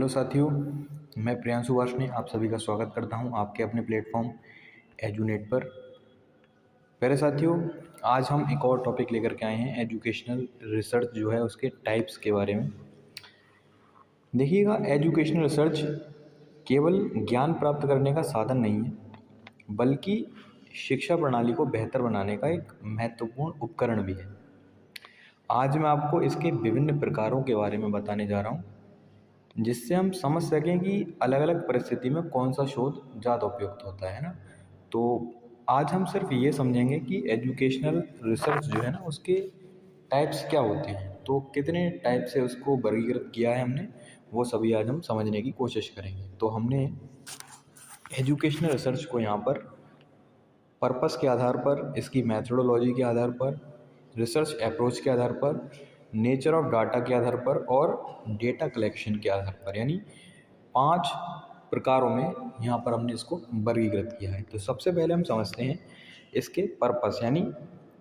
Hello साथियों, मैं प्रियांशु वार्ष्णेय आप सभी का स्वागत करता हूं आपके अपने प्लेटफॉर्म एजुनेट पर। प्यारे साथियों, आज हम एक और टॉपिक लेकर के आए हैं एजुकेशनल रिसर्च जो है उसके टाइप्स के बारे में। देखिएगा, एजुकेशनल रिसर्च केवल ज्ञान प्राप्त करने का साधन नहीं है, बल्कि शिक्षा प्रणाली को बेहतर बनाने का एक महत्वपूर्ण उपकरण भी है। आज मैं आपको इसके विभिन्न प्रकारों के बारे में बताने जा रहा हूँ, जिससे हम समझ सकें कि अलग अलग परिस्थिति में कौन सा शोध ज़्यादा उपयुक्त होता है ना। तो आज हम सिर्फ ये समझेंगे कि एजुकेशनल रिसर्च जो है ना उसके टाइप्स क्या होते हैं, तो कितने टाइप से उसको वर्गीकृत किया है हमने, वो सभी आज हम समझने की कोशिश करेंगे। तो हमने एजुकेशनल रिसर्च को यहाँ पर पर्पस के आधार पर, इसकी मेथोडोलॉजी के आधार पर, रिसर्च अप्रोच के आधार पर, नेचर ऑफ डाटा के आधार पर और डेटा कलेक्शन के आधार पर, यानी 5 प्रकारों में यहाँ पर हमने इसको वर्गीकृत किया है। तो सबसे पहले हम समझते हैं इसके पर्पस, यानी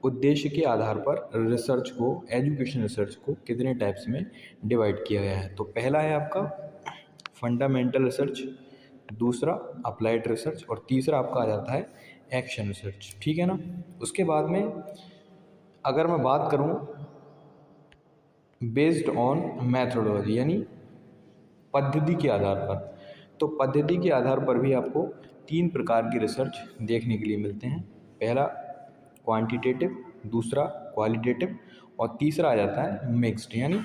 उद्देश्य के आधार पर रिसर्च को, एजुकेशन रिसर्च को कितने टाइप्स में डिवाइड किया गया है। तो पहला है आपका फंडामेंटल रिसर्च, दूसरा अप्लाइड रिसर्च और तीसरा आपका आ जाता है एक्शन रिसर्च। ठीक है ना। उसके बाद में अगर मैं बात करूं बेस्ड ऑन मैथोडोलॉजी, यानी पद्धति के आधार पर, तो पद्धति के आधार पर भी आपको 3 प्रकार की रिसर्च देखने के लिए मिलते हैं। पहला क्वांटिटेटिव, दूसरा क्वालिटेटिव और तीसरा आ जाता है मिक्स्ड। यानी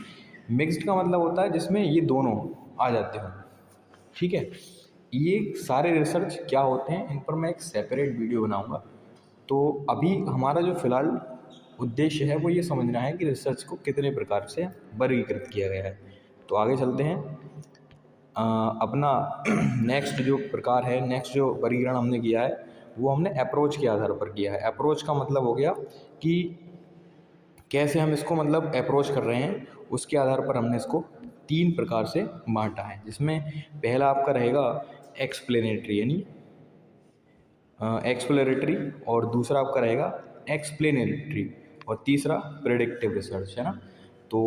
मिक्स्ड का मतलब होता है जिसमें ये दोनों आ जाते हो। ठीक है। ये सारे रिसर्च क्या होते हैं, इन पर मैं एक सेपरेट वीडियो बनाऊंगा। तो अभी हमारा जो फ़िलहाल उद्देश्य है वो ये समझना है कि रिसर्च को कितने प्रकार से वर्गीकृत किया गया है। तो आगे चलते हैं। अपना नेक्स्ट जो प्रकार है, नेक्स्ट जो वर्गीकरण हमने किया है वो हमने अप्रोच के आधार पर किया है। अप्रोच का मतलब हो गया कि कैसे हम इसको मतलब अप्रोच कर रहे हैं, उसके आधार पर हमने इसको 3 प्रकार से बांटा है, जिसमें पहला आपका रहेगा एक्सप्लेनेटरी, यानी एक्सप्लोरेटरी, और दूसरा आपका रहेगा एक्सप्लेनेटरी और तीसरा प्रेडिक्टिव रिसर्च, है ना। तो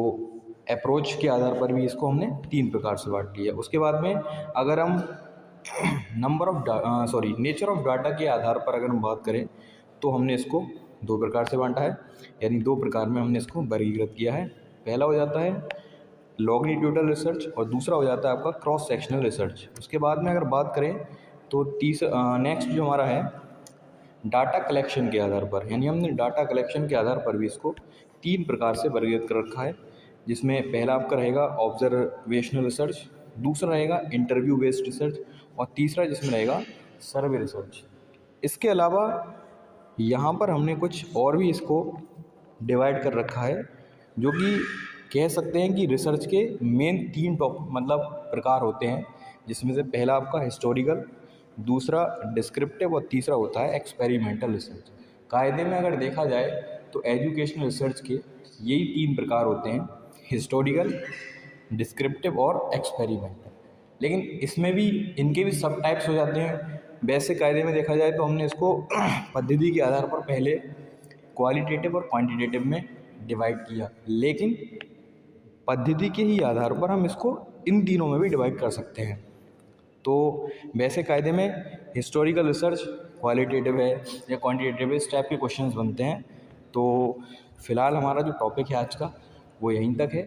अप्रोच के आधार पर भी इसको हमने 3 प्रकार से बांट लिया। उसके बाद में अगर हम नेचर ऑफ डाटा के आधार पर अगर हम बात करें तो हमने इसको 2 प्रकार से बांटा है, यानी 2 प्रकार में हमने इसको वर्गीकृत किया है। पहला हो जाता है लॉन्गिट्यूडल रिसर्च और दूसरा हो जाता है आपका क्रॉस सेक्शनल रिसर्च। उसके बाद में अगर बात करें तो नेक्स्ट जो हमारा है डाटा कलेक्शन के आधार पर, यानी हमने डाटा कलेक्शन के आधार पर भी इसको 3 प्रकार से वर्गीकृत कर रखा है, जिसमें पहला आपका रहेगा ऑब्जर्वेशनल रिसर्च, दूसरा रहेगा इंटरव्यू बेस्ड रिसर्च और तीसरा जिसमें रहेगा सर्वे रिसर्च। इसके अलावा यहाँ पर हमने कुछ और भी इसको डिवाइड कर रखा है, जो कि कह सकते हैं कि रिसर्च के मेन 3 मतलब प्रकार होते हैं, जिसमें से पहला आपका हिस्टोरिकल, दूसरा डिस्क्रिप्टिव और तीसरा होता है एक्सपेरिमेंटल रिसर्च। कायदे में अगर देखा जाए तो एजुकेशनल रिसर्च के यही 3 प्रकार होते हैं, हिस्टोरिकल, डिस्क्रिप्टिव और एक्सपेरिमेंटल। लेकिन इसमें भी इनके भी सब टाइप्स हो जाते हैं। वैसे कायदे में देखा जाए तो हमने इसको पद्धति के आधार पर पहले क्वालिटेटिव और क्वांटिटेटिव में डिवाइड किया, लेकिन पद्धति के ही आधार पर हम इसको इन तीनों में भी डिवाइड कर सकते हैं। तो वैसे कायदे में हिस्टोरिकल रिसर्च क्वालिटेटिव है या क्वांटिटेटिव, इस टाइप के क्वेश्चंस बनते हैं। तो फिलहाल हमारा जो टॉपिक है आज का वो यहीं तक है।